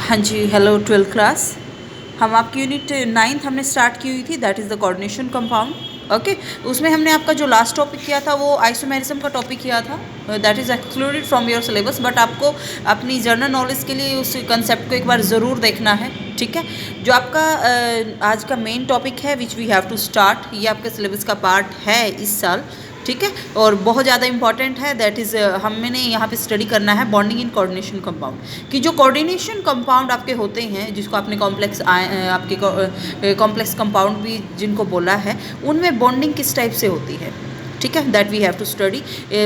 हाँ जी, hello 12th class. हम आपकी यूनिट 9th हमने स्टार्ट की हुई थी, that is the coordination compound. Okay, उसमें हमने आपका जो लास्ट टॉपिक किया था वो आइसोमेरिज्म का टॉपिक किया था, that is excluded from your syllabus, but आपको अपनी जनरल नॉलेज के लिए उस कंसेप्ट को एक बार ज़रूर देखना है। ठीक है, जो आपका आज का मेन टॉपिक है which we have to start, ये आपके सिलेबस का पार्ट है इस साल। ठीक है, और बहुत ज़्यादा इंपॉर्टेंट है, दैट इज़ हमने यहाँ पे स्टडी करना है बॉन्डिंग इन कोऑर्डिनेशन कंपाउंड कि जो कोऑर्डिनेशन कंपाउंड आपके होते हैं, जिसको आपने कॉम्प्लेक्स आपके कॉम्प्लेक्स कंपाउंड भी जिनको बोला है, उनमें बॉन्डिंग किस टाइप से होती है। ठीक है, that we have to study.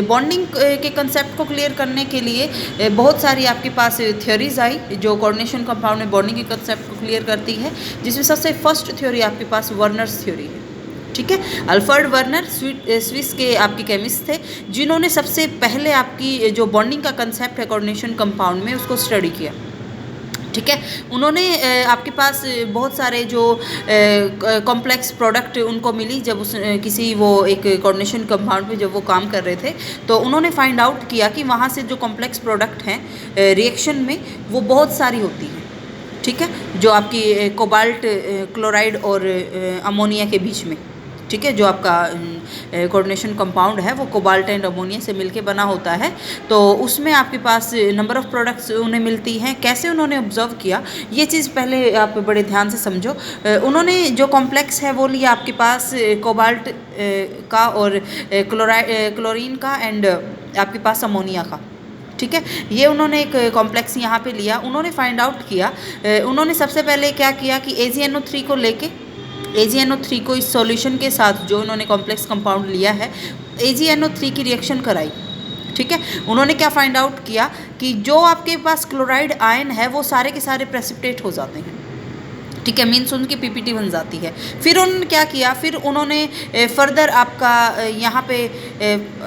Bonding के कंसेप्ट को क्लियर करने के लिए बहुत सारी आपके पास थ्योरीज आई जो कोऑर्डिनेशन कंपाउंड में बॉन्डिंग के कंसेप्ट को क्लियर करती है, जिसमें सबसे फर्स्ट थ्योरी आपके पास वर्नर्स थ्योरी है। ठीक है, अल्फ्रेड वर्नर स्विस के आपके केमिस्ट थे, जिन्होंने सबसे पहले आपकी जो बॉन्डिंग का कंसेप्ट है कोऑर्डिनेशन कंपाउंड में उसको स्टडी किया। ठीक है, उन्होंने आपके पास बहुत सारे जो कॉम्प्लेक्स प्रोडक्ट उनको मिली जब उस किसी वो एक कोऑर्डिनेशन कंपाउंड पे जब वो काम कर रहे थे, तो उन्होंने फाइंड आउट किया कि वहाँ से जो कॉम्प्लेक्स प्रोडक्ट हैं रिएक्शन में वो बहुत सारी होती हैं। ठीक है, जो आपकी कोबाल्ट क्लोराइड और अमोनिया के बीच में, ठीक है, जो आपका कोऑर्डिनेशन कंपाउंड है वो कोबाल्ट एंड अमोनिया से मिलके बना होता है, तो उसमें आपके पास नंबर ऑफ़ प्रोडक्ट्स उन्हें मिलती हैं। कैसे उन्होंने ऑब्जर्व किया, ये चीज़ पहले आप बड़े ध्यान से समझो। उन्होंने जो कॉम्प्लेक्स है वो लिया आपके पास कोबाल्ट का और क्लोरीन का एंड आपके पास अमोनिया का। ठीक है, ये उन्होंने एक कॉम्प्लेक्स यहाँ पे लिया। उन्होंने फाइंड आउट किया, उन्होंने सबसे पहले क्या किया कि AgNO3 को लेके AgNO3 को इस सॉल्यूशन के साथ जो उन्होंने कॉम्प्लेक्स कंपाउंड लिया है AgNO3 की रिएक्शन कराई। ठीक है, उन्होंने क्या फाइंड आउट किया कि जो आपके पास क्लोराइड आयन है वो सारे के सारे प्रेसिपिटेट हो जाते हैं। ठीक है, मीन्स उनकी PPT बन जाती है। फिर उन्होंने क्या किया, फिर उन्होंने फर्दर आपका यहाँ पे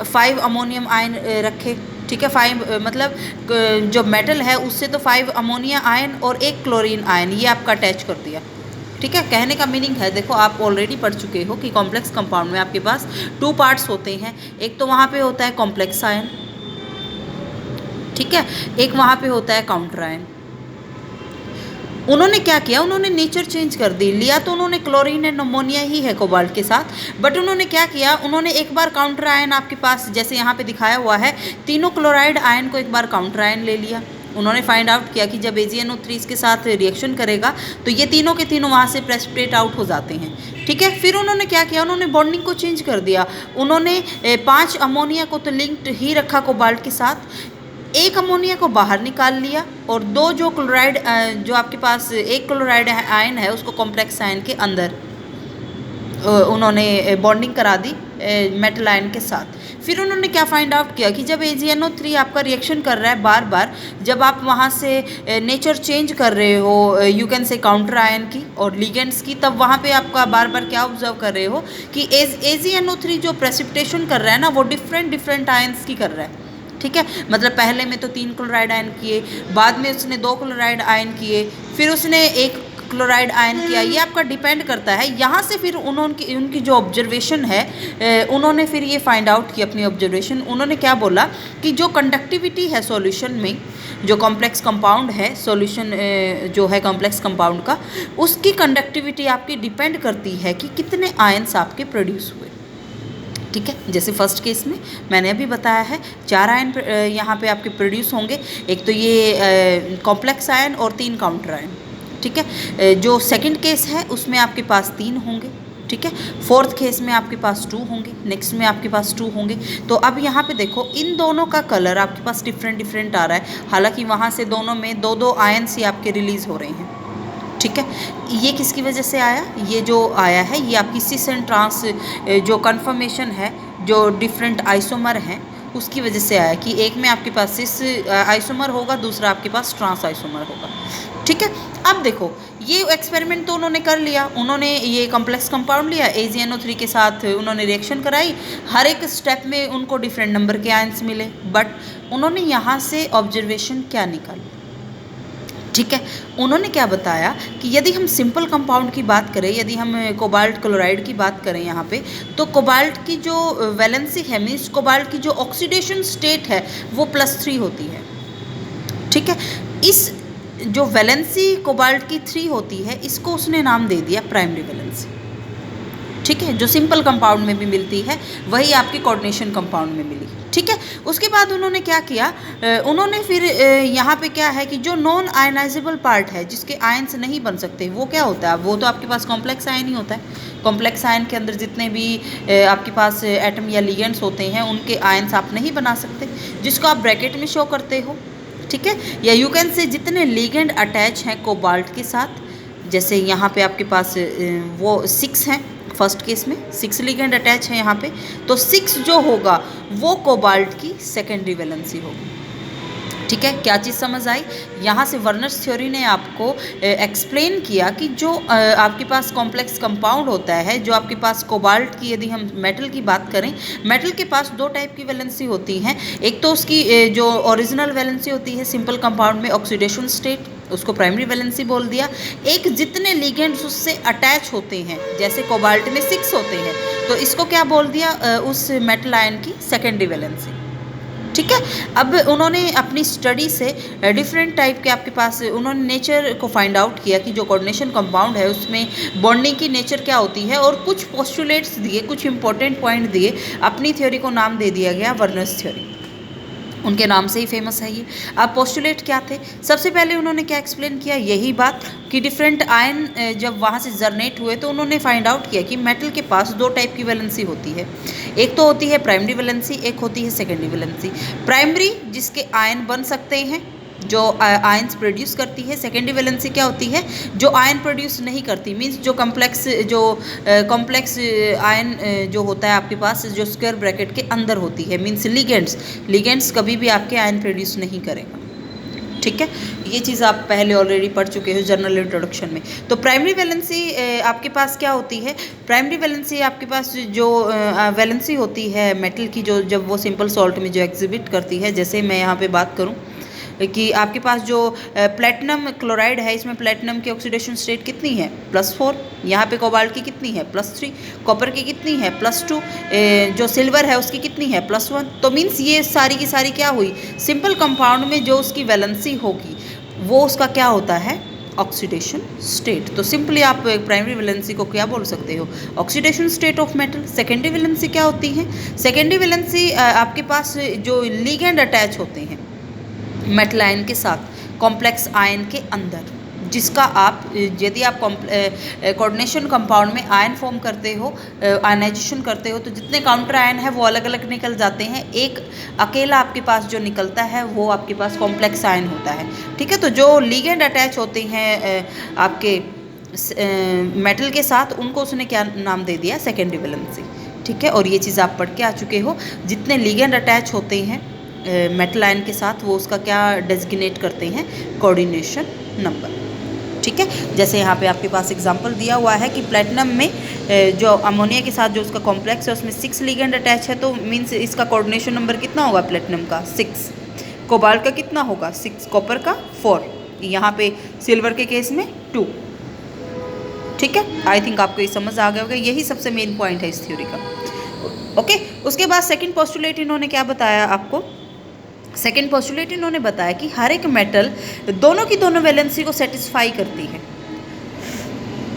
5 अमोनियम आयन रखे। ठीक है, 5 मतलब जो मेटल है उससे तो 5 अमोनिया आयन और 1 क्लोरीन आयन ये आपका अटैच कर दिया। ठीक है, कहने का मीनिंग है, देखो आप ऑलरेडी पढ़ चुके हो कि कॉम्प्लेक्स कंपाउंड में आपके पास 2 पार्ट्स होते हैं। एक तो वहाँ पे होता है कॉम्प्लेक्स आयन, ठीक है, एक वहाँ पे होता है काउंटर आयन। उन्होंने क्या किया, उन्होंने नेचर चेंज कर दी। लिया तो उन्होंने क्लोरीन एंड अमोनिया ही है कोबाल्ट के साथ, बट उन्होंने क्या किया, उन्होंने एक बार काउंटर आयन आपके पास जैसे यहाँ पे दिखाया हुआ है, तीनों क्लोराइड आयन को एक बार काउंटर आयन ले लिया। उन्होंने फाइंड आउट किया कि जब AgNO3 इसके साथ रिएक्शन करेगा तो ये तीनों के तीनों वहाँ से प्रेसिपिटेट आउट हो जाते हैं। ठीक है, फिर उन्होंने क्या किया, उन्होंने बॉन्डिंग को चेंज कर दिया। उन्होंने 5 अमोनिया को तो लिंक्ड ही रखा कोबाल्ट के साथ, 1 अमोनिया को बाहर निकाल लिया और 2 जो क्लोराइड जो आपके पास 1 क्लोराइड आयन है उसको कॉम्प्लेक्स आयन के अंदर उन्होंने बॉन्डिंग करा दी मेटल आयन के साथ। फिर उन्होंने क्या फाइंड आउट किया कि जब AgNO3 आपका रिएक्शन कर रहा है बार बार, जब आप वहाँ से नेचर चेंज कर रहे हो you can say counter ion की और लिगेंड्स की, तब वहाँ पे आपका बार बार क्या ऑब्जर्व कर रहे हो कि AgNO3 जो प्रेसिपिटेशन कर रहा है ना वो डिफरेंट आयन्स की कर रहा है। ठीक है, मतलब पहले में तो 3 क्लोराइड आयन किए, बाद में उसने 2 क्लोराइड आयन किए, फिर उसने 1 क्लोराइड आयन किया। ये आपका डिपेंड करता है। यहाँ से फिर उनकी जो ऑब्जर्वेशन है, उन्होंने फिर ये फाइंड आउट की अपनी ऑब्जर्वेशन। उन्होंने क्या बोला कि जो कंडक्टिविटी है सॉल्यूशन में, जो कॉम्प्लेक्स कंपाउंड है सॉल्यूशन जो है कॉम्प्लेक्स कंपाउंड का, उसकी कंडक्टिविटी आपकी डिपेंड करती है कि कितने आयन्स आपके प्रोड्यूस हुए। ठीक है, जैसे फर्स्ट केस में मैंने अभी बताया है 4 आयन यहाँ पे आपके प्रोड्यूस होंगे, एक तो ये कॉम्प्लेक्स आयन और 3 काउंटर आयन। ठीक है, जो सेकंड केस है उसमें आपके पास 3 होंगे। ठीक है, फोर्थ केस में आपके पास 2 होंगे, नेक्स्ट में आपके पास 2 होंगे। तो अब यहाँ पे देखो इन दोनों का कलर आपके पास डिफरेंट आ रहा है, हालांकि वहाँ से दोनों में 2 आयन्स ही आपके रिलीज़ हो रहे हैं। ठीक है, ये किसकी वजह से आया, ये जो आया है ये आपकी सिस एंड ट्रांस जो कन्फर्मेशन है, जो डिफरेंट आइसोमर हैं उसकी वजह से आया कि एक में आपके पास सिस आइसोमर होगा, दूसरा आपके पास ट्रांस आइसोमर होगा। ठीक है, अब देखो ये एक्सपेरिमेंट तो उन्होंने कर लिया, उन्होंने ये कॉम्प्लेक्स कंपाउंड लिया, AgNO3 के साथ उन्होंने रिएक्शन कराई, हर एक स्टेप में उनको डिफरेंट नंबर के आयन्स मिले, बट उन्होंने यहाँ से ऑब्जर्वेशन क्या निकाली। ठीक है, उन्होंने क्या बताया कि यदि हम सिंपल कंपाउंड की बात करें, यदि हम कोबाल्ट क्लोराइड की बात करें यहाँ पे, तो कोबाल्ट की जो वैलेंसी है, मीन्स कोबाल्ट की जो ऑक्सीडेशन स्टेट है वो +3 होती है। ठीक है, इस जो वैलेंसी कोबाल्ट की 3 होती है, इसको उसने नाम दे दिया प्राइमरी वैलेंसी। ठीक है, जो सिंपल कंपाउंड में भी मिलती है वही आपकी कोऑर्डिनेशन कंपाउंड में मिली। ठीक है, उसके बाद उन्होंने क्या किया, उन्होंने फिर यहाँ पे क्या है कि जो नॉन आयनाइजेबल पार्ट है, जिसके आयंस नहीं बन सकते, वो क्या होता है, वो तो आपके पास कॉम्प्लेक्स आयन ही होता है। कॉम्प्लेक्स आयन के अंदर जितने भी आपके पास एटम या लिगेंड्स होते हैं, उनके आयंस आप नहीं बना सकते, जिसको आप ब्रैकेट में शो करते हो। ठीक है, या यू कैन से जितने लिगेंड अटैच हैं कोबाल्ट के साथ, जैसे यहाँ पे आपके पास वो 6 हैं, फर्स्ट केस में 6 लिगेंड अटैच है यहाँ पे, तो 6 जो होगा वो कोबाल्ट की सेकेंडरी वैलेंसी होगी। ठीक है, क्या चीज़ समझ आई? यहाँ से वर्नर्स थ्योरी ने आपको एक्सप्लेन किया कि जो आपके पास कॉम्प्लेक्स कंपाउंड होता है, जो आपके पास कोबाल्ट की, यदि हम मेटल की बात करें, मेटल के पास 2 टाइप की वैलेंसी होती हैं। एक तो उसकी जो ओरिजिनल वैलेंसी होती है सिंपल कंपाउंड में, ऑक्सीडेशन स्टेट, उसको प्राइमरी वैलेंसी बोल दिया। एक जितने लिगेंड्स उससे अटैच होते हैं, जैसे कोबाल्ट में 6 होते हैं, तो इसको क्या बोल दिया, उस मेटल आयन की सेकेंडरी वैलेंसी। ठीक है, अब उन्होंने अपनी स्टडी से डिफरेंट टाइप के आपके पास, उन्होंने नेचर को फाइंड आउट किया कि जो कोऑर्डिनेशन कंपाउंड है उसमें बॉन्डिंग की नेचर क्या होती है, और कुछ पोस्टुलेट्स दिए, कुछ इंपॉर्टेंट पॉइंट दिए। अपनी थ्योरी को नाम दे दिया गया वर्नर्स थ्योरी, उनके नाम से ही फेमस है ये। अब पोस्टुलेट क्या थे? सबसे पहले उन्होंने क्या एक्सप्लेन किया, यही बात कि डिफरेंट आयन जब वहाँ से जर्नेट हुए तो उन्होंने फाइंड आउट किया कि मेटल के पास 2 टाइप की वैलेंसी होती है। एक तो होती है प्राइमरी वैलेंसी, एक होती है सेकेंडरी वैलेंसी। प्राइमरी जिसके आयन बन सकते हैं, जो आयंस प्रोड्यूस करती है। सेकेंडरी वैलेंसी क्या होती है, जो आयन प्रोड्यूस नहीं करती, मींस जो कॉम्प्लेक्स आयन जो होता है आपके पास, जो स्क्वायर ब्रैकेट के अंदर होती है, मींस लिगेंड्स कभी भी आपके आयन प्रोड्यूस नहीं करेगा। ठीक है, ये चीज़ आप पहले ऑलरेडी पढ़ चुके हो जनरल इंट्रोडक्शन में। तो प्राइमरी वैलेंसी आपके पास क्या होती है, प्राइमरी वैलेंसी आपके पास जो वैलेंसी होती है मेटल की, जो जब वो सिंपल सॉल्ट में जो एग्जिबिट करती है, जैसे मैं यहाँ पे बात करूँ कि आपके पास जो प्लेटिनम क्लोराइड है, इसमें प्लेटिनम की ऑक्सीडेशन स्टेट कितनी है, +4। यहाँ पे कोबाल्ट की कितनी है, +3। कॉपर की कितनी है, +2। जो सिल्वर है उसकी कितनी है, +1। तो मीन्स ये सारी की सारी क्या हुई, सिंपल कंपाउंड में जो उसकी वैलेंसी होगी वो उसका क्या होता है, ऑक्सीडेशन स्टेट। तो सिंपली आप प्राइमरी वैलेंसी को क्या बोल सकते हो, oxidation state of metal. Secondary valency क्या होती है, सेकेंडरी वैलेंसी आपके पास जो लिगेंड अटैच होते हैं मेटल आयन के साथ कॉम्प्लेक्स आयन के अंदर, जिसका आप यदि आप कोऑर्डिनेशन कंपाउंड में आयन फॉर्म करते हो, आयनाइजेशन करते हो, तो जितने काउंटर आयन है वो अलग अलग निकल जाते हैं। एक अकेला आपके पास जो निकलता है वो आपके पास कॉम्प्लेक्स आयन होता है। ठीक है, तो जो लिगेंड अटैच होते हैं आपके मेटल के साथ, उनको उसने क्या नाम दे दिया, सेकेंडरी वैलेंसी। ठीक है, और ये चीज़ आप पढ़ के आ चुके हो, जितने लिगेंड अटैच होते हैं मेटल आयन के साथ, वो उसका क्या डेजिग्नेट करते हैं, कोऑर्डिनेशन नंबर। ठीक है, जैसे यहाँ पे आपके पास एग्जांपल दिया हुआ है कि प्लेटिनम में जो अमोनिया के साथ जो उसका कॉम्प्लेक्स है उसमें 6 लिगेंड अटैच है, तो मीन्स इसका कोऑर्डिनेशन नंबर कितना होगा, प्लेटिनम का 6, कोबाल्ट का कितना होगा 6, कॉपर का 4, यहाँ पे सिल्वर के केस में 2। ठीक है, आई थिंक आपको ये समझ आ गया होगा, यही सबसे मेन पॉइंट है इस थ्योरी का। ओके, उसके बाद सेकेंड पोस्टुलेट इन्होंने क्या बताया आपको, सेकेंड पोस्टुलेट इन्होंने बताया कि हर एक मेटल दोनों की दोनों वैलेंसी को सेटिस्फाई करती है।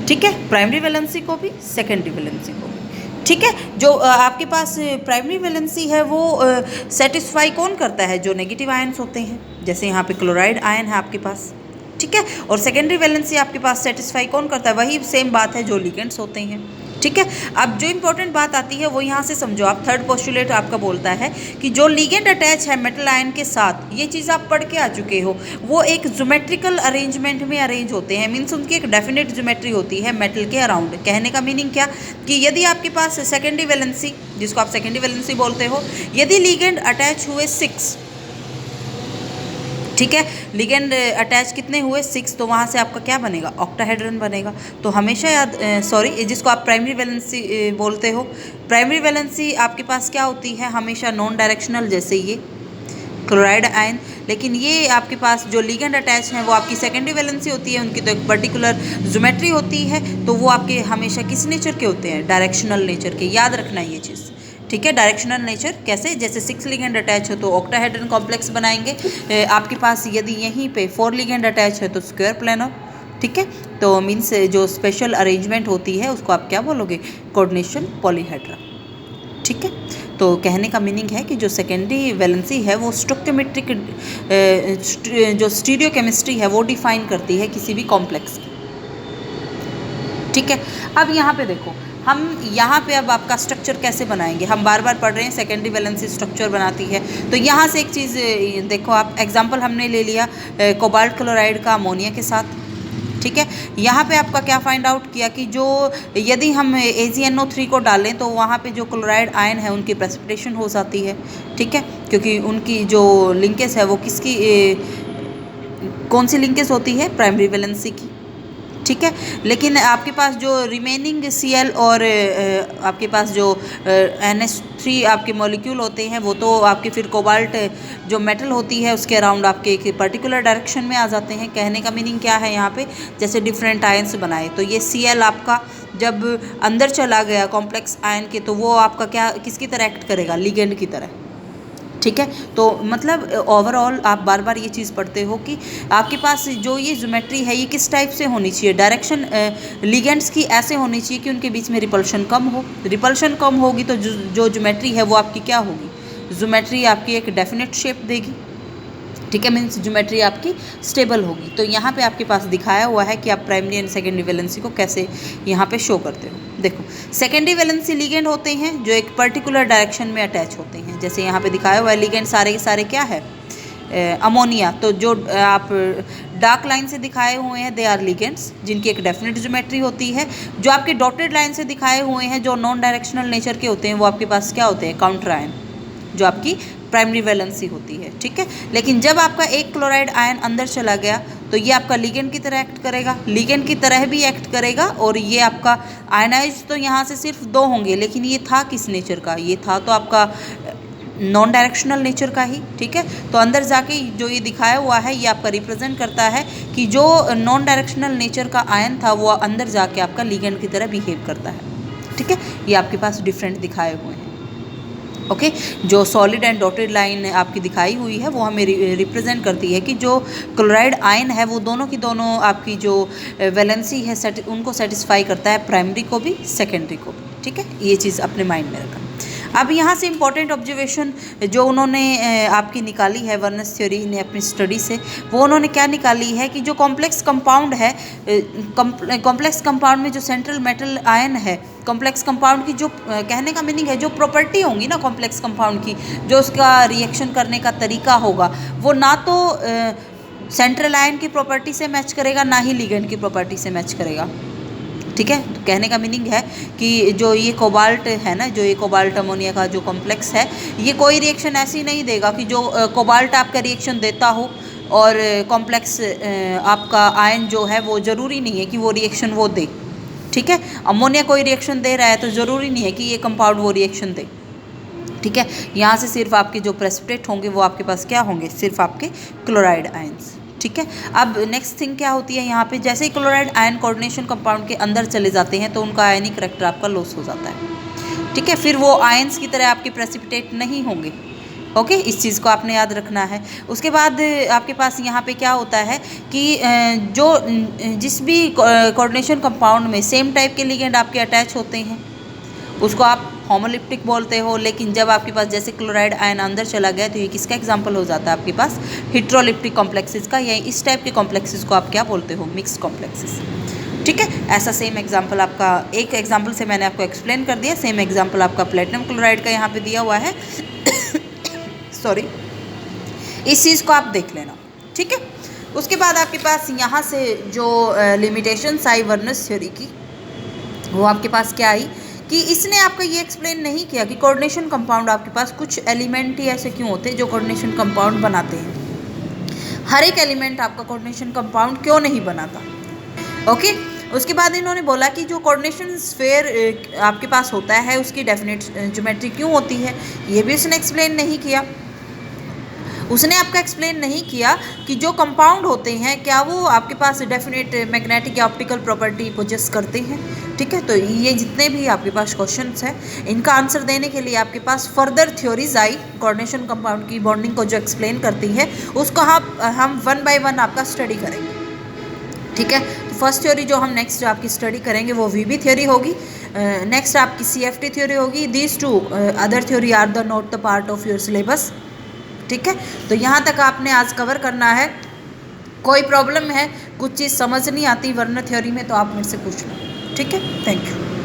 ठीक है, प्राइमरी वैलेंसी को भी, सेकेंडरी वैलेंसी को भी। ठीक है, जो आपके पास प्राइमरी वैलेंसी है वो सेटिस्फाई कौन करता है, जो नेगेटिव आयंस होते हैं, जैसे यहाँ पे क्लोराइड आयन है आपके पास। ठीक है, और सेकेंडरी वैलेंसी आपके पास सेटिस्फाई कौन करता है, वही सेम बात है जो लिगेंड्स होते हैं। ठीक है, अब जो इंपॉर्टेंट बात आती है वो यहाँ से समझो आप, थर्ड पोस्टुलेट आपका बोलता है कि जो लिगेंड अटैच है मेटल आयन के साथ, ये चीज़ आप पढ़ के आ चुके हो, वो एक ज्योमेट्रिकल अरेंजमेंट में अरेंज होते हैं, मीन्स उनकी एक डेफिनेट ज्योमेट्री होती है मेटल के अराउंड। कहने का मीनिंग क्या, कि यदि आपके पास सेकेंडरी वैलेंसी, जिसको आप सेकेंडरी वैलेंसी बोलते हो, यदि लिगेंड अटैच हुए 6, ठीक है, लिगेंड अटैच कितने हुए 6, तो वहाँ से आपका क्या बनेगा, ऑक्टाहेड्रन बनेगा। तो हमेशा याद, सॉरी, जिसको आप प्राइमरी वैलेंसी बोलते हो, प्राइमरी वैलेंसी आपके पास क्या होती है, हमेशा नॉन डायरेक्शनल, जैसे ये क्लोराइड आयन। लेकिन ये आपके पास जो लिगेंड अटैच हैं वो आपकी सेकेंडरी वैलेंसी होती है, उनकी तो एक पर्टिकुलर ज्योमेट्री होती है, तो वो आपके हमेशा किस नेचर के होते हैं, डायरेक्शनल नेचर के। याद रखना ये चीज़, ठीक है। डायरेक्शनल नेचर कैसे, जैसे 6 लिगेंड अटैच हो तो ऑक्टाहेड्रन कॉम्प्लेक्स बनाएंगे। आपके पास यदि यहीं पे 4 लिगेंड अटैच है तो स्क्वायर प्लेनर, ठीक है। तो मीन्स जो स्पेशल अरेंजमेंट होती है उसको आप क्या बोलोगे, कोऑर्डिनेशन पॉलीहेड्रा, ठीक है। तो कहने का मीनिंग है कि जो सेकेंडरी वैलेंसी है वो स्टोइकियोमेट्रिक जो स्टीरियोकेमिस्ट्री है वो डिफाइन करती है किसी भी कॉम्प्लेक्स की, ठीक है। अब यहाँ पे देखो, हम यहाँ पे अब आपका स्ट्रक्चर कैसे बनाएंगे, हम बार बार पढ़ रहे हैं सेकेंडरी वैलेंसी स्ट्रक्चर बनाती है। तो यहाँ से एक चीज़ देखो आप, एग्जांपल हमने ले लिया कोबाल्ट क्लोराइड का अमोनिया के साथ, ठीक है। यहाँ पे आपका क्या फाइंड आउट किया कि जो यदि हम AgNO3 को डालें तो वहाँ पे जो क्लोराइड आयन है उनकी प्रेसिपिटेशन हो जाती है, ठीक है, क्योंकि उनकी जो लिंकेज है वो किसकी कौन सी लिंकेज होती है, प्राइमरी वैलेंसी की, ठीक है। लेकिन आपके पास जो रिमेनिंग Cl और आपके पास जो NH3 आपके मॉलिक्यूल होते हैं वो तो आपके फिर कोबाल्ट जो मेटल होती है उसके अराउंड आपके एक पर्टिकुलर डायरेक्शन में आ जाते हैं। कहने का मीनिंग क्या है यहाँ पे, जैसे डिफरेंट आयन्स बनाए तो ये Cl आपका जब अंदर चला गया कॉम्प्लेक्स आयन के तो वो आपका क्या किसकी तरह एक्ट करेगा, लिगेंड की तरह, ठीक है। तो मतलब ओवरऑल आप बार बार ये चीज़ पढ़ते हो कि आपके पास जो ये ज्योमेट्री है ये किस टाइप से होनी चाहिए, डायरेक्शन लिगेंड्स की ऐसे होनी चाहिए कि उनके बीच में रिपल्शन कम हो। रिपल्शन कम होगी तो जो ज्योमेट्री है वो आपकी क्या होगी, ज्योमेट्री आपकी एक डेफिनेट शेप देगी, ठीक है, मीन्स ज्योमेट्री आपकी स्टेबल होगी। तो यहाँ पे आपके पास दिखाया हुआ है कि आप प्राइमरी एंड सेकेंडरी वैलेंसी को कैसे यहाँ पे शो करते हो। देखो सेकेंडरी वैलेंसी लिगेंड होते हैं जो एक पर्टिकुलर डायरेक्शन में अटैच होते हैं, जैसे यहाँ पे दिखाया हुआ है लिगेंड सारे के सारे क्या है, अमोनिया। तो जो आप डार्क लाइन से दिखाए हुए हैं दे आर लिगेंड्स जिनकी एक डेफिनेट ज्योमेट्री होती है। जो आपके डॉटेड लाइन से दिखाए हुए हैं जो नॉन डायरेक्शनल नेचर के होते हैं वो आपके पास क्या होते हैं, काउंटर आयन, जो आपकी प्राइमरी वैलेंसी होती है, ठीक है। लेकिन जब आपका एक क्लोराइड आयन अंदर चला गया तो ये आपका लिगेंड की तरह एक्ट करेगा, लिगेंड की तरह भी एक्ट करेगा, और ये आपका आयनाइज तो यहाँ से सिर्फ 2 होंगे, लेकिन ये था किस नेचर का, ये था तो आपका नॉन डायरेक्शनल नेचर का ही, ठीक है। तो अंदर जाके जो ये दिखाया हुआ है ये आपका रिप्रेजेंट करता है कि जो नॉन डायरेक्शनल नेचर का आयन था वो अंदर जाके आपका लिगेंड की तरह बिहेव करता है, ठीक है। ये आपके पास डिफरेंट दिखाए हुए हैं, ओके। जो सॉलिड एंड डॉटेड लाइन आपकी दिखाई हुई है वो हमें रिप्रेजेंट करती है कि जो क्लोराइड आयन है वो दोनों की दोनों आपकी जो वैलेंसी है उनको सेटिस्फाई करता है, प्राइमरी को भी सेकेंडरी को भी, ठीक है। ये चीज़ अपने माइंड में रखना। अब यहाँ से इम्पॉर्टेंट ऑब्जर्वेशन जो उन्होंने आपकी निकाली है वर्नस थ्योरी ने अपनी स्टडी से, वो उन्होंने क्या निकाली है कि जो कॉम्प्लेक्स कंपाउंड है, कॉम्प्लेक्स कंपाउंड में जो सेंट्रल मेटल आयन है, कॉम्प्लेक्स कंपाउंड की जो कहने का मीनिंग है जो प्रॉपर्टी होंगी ना कॉम्प्लेक्स कंपाउंड की, जो उसका रिएक्शन करने का तरीका होगा वो ना तो सेंट्रल आयन की प्रॉपर्टी से मैच करेगा ना ही लिगेंड की प्रॉपर्टी से मैच करेगा, ठीक है। तो कहने का मीनिंग है कि जो ये कोबाल्ट है ना, जो ये कोबाल्ट अमोनिया का जो कॉम्प्लेक्स है ये कोई रिएक्शन ऐसी नहीं देगा कि जो कोबाल्ट आपका रिएक्शन देता हो और कॉम्प्लेक्स आपका आयन जो है वो ज़रूरी नहीं है कि वो रिएक्शन वो दे, ठीक है। अमोनिया कोई रिएक्शन दे रहा है तो ज़रूरी नहीं है कि ये कंपाउंड वो रिएक्शन दे, ठीक है। यहाँ से सिर्फ आपके जो प्रेसिपिटेट होंगे वो आपके पास क्या होंगे, सिर्फ आपके क्लोराइड आयन्स, ठीक है। अब नेक्स्ट थिंग क्या होती है यहाँ पे, जैसे ही क्लोराइड आयन कोऑर्डिनेशन कंपाउंड के अंदर चले जाते हैं तो उनका आयनिक करैक्टर आपका लॉस हो जाता है, ठीक है। फिर वो आयन्स की तरह आपके प्रेसिपिटेट नहीं होंगे, ओके। इस चीज़ को आपने याद रखना है। उसके बाद आपके पास यहाँ पे क्या होता है कि जो जिस भी कोऑर्डिनेशन कंपाउंड में सेम टाइप के लिगेंड आपके अटैच होते हैं उसको आप होमोलिप्टिक बोलते हो, लेकिन जब आपके पास जैसे क्लोराइड आयन अंदर चला गया तो ये किसका एग्जांपल हो जाता है आपके पास, हेट्रोलिप्टिक कॉम्प्लेक्सेस का, या इस टाइप के कॉम्प्लेक्सेस को आप क्या बोलते हो, मिक्स्ड कॉम्प्लेक्सेस, ठीक है। ऐसा सेम एग्जांपल आपका एक एग्जांपल से मैंने आपको एक्सप्लेन कर दिया, सेम एग्जांपल आपका प्लेटिनम क्लोराइड का यहाँ पे दिया हुआ है सॉरी, इस चीज़ को आप देख लेना, ठीक है। उसके बाद आपके पास यहाँ से जो लिमिटेशंस आई वर्नस थ्योरी की वो आपके पास क्या आई कि इसने आपका ये एक्सप्लेन नहीं किया कि कोऑर्डिनेशन कंपाउंड आपके पास कुछ एलिमेंट ही ऐसे क्यों होते हैं जो कोऑर्डिनेशन कंपाउंड बनाते हैं, हर एक एलिमेंट आपका कोऑर्डिनेशन कंपाउंड क्यों नहीं बनाता, ओके। उसके बाद इन्होंने बोला कि जो कोऑर्डिनेशन स्फीयर आपके पास होता है उसकी डेफिनेट ज्योमेट्री क्यों होती है, ये भी उसने एक्सप्लेन नहीं किया। उसने आपका एक्सप्लेन नहीं किया कि जो कंपाउंड होते हैं क्या वो आपके पास डेफिनेट मैग्नेटिक या ऑप्टिकल प्रॉपर्टी पोजेस करते हैं। ठीक है, तो ये जितने भी आपके पास क्वेश्चंस हैं इनका आंसर देने के लिए आपके पास further theories I coordination compound की बॉन्डिंग को जो एक्सप्लेन करती है, उसको हम 1 बाय 1 आपका स्टडी करेंगे। ठीक है, तो फर्स्ट थ्योरी जो हम नेक्स्ट आपकी स्टडी करेंगे वो वीबी थ्योरी होगी, नेक्स्ट आपकी सीएफटी थ्योरी होगी। These two other theory are the not the part of your syllabus. ठीक है, तो यहाँ तक आपने आज कवर करना है। कोई प्रॉब्लम है, कुछ चीज़ समझ नहीं आती वर्ण थ्योरी में, तो आप मेरे से पूछ लो। ठीक है, थैंक यू।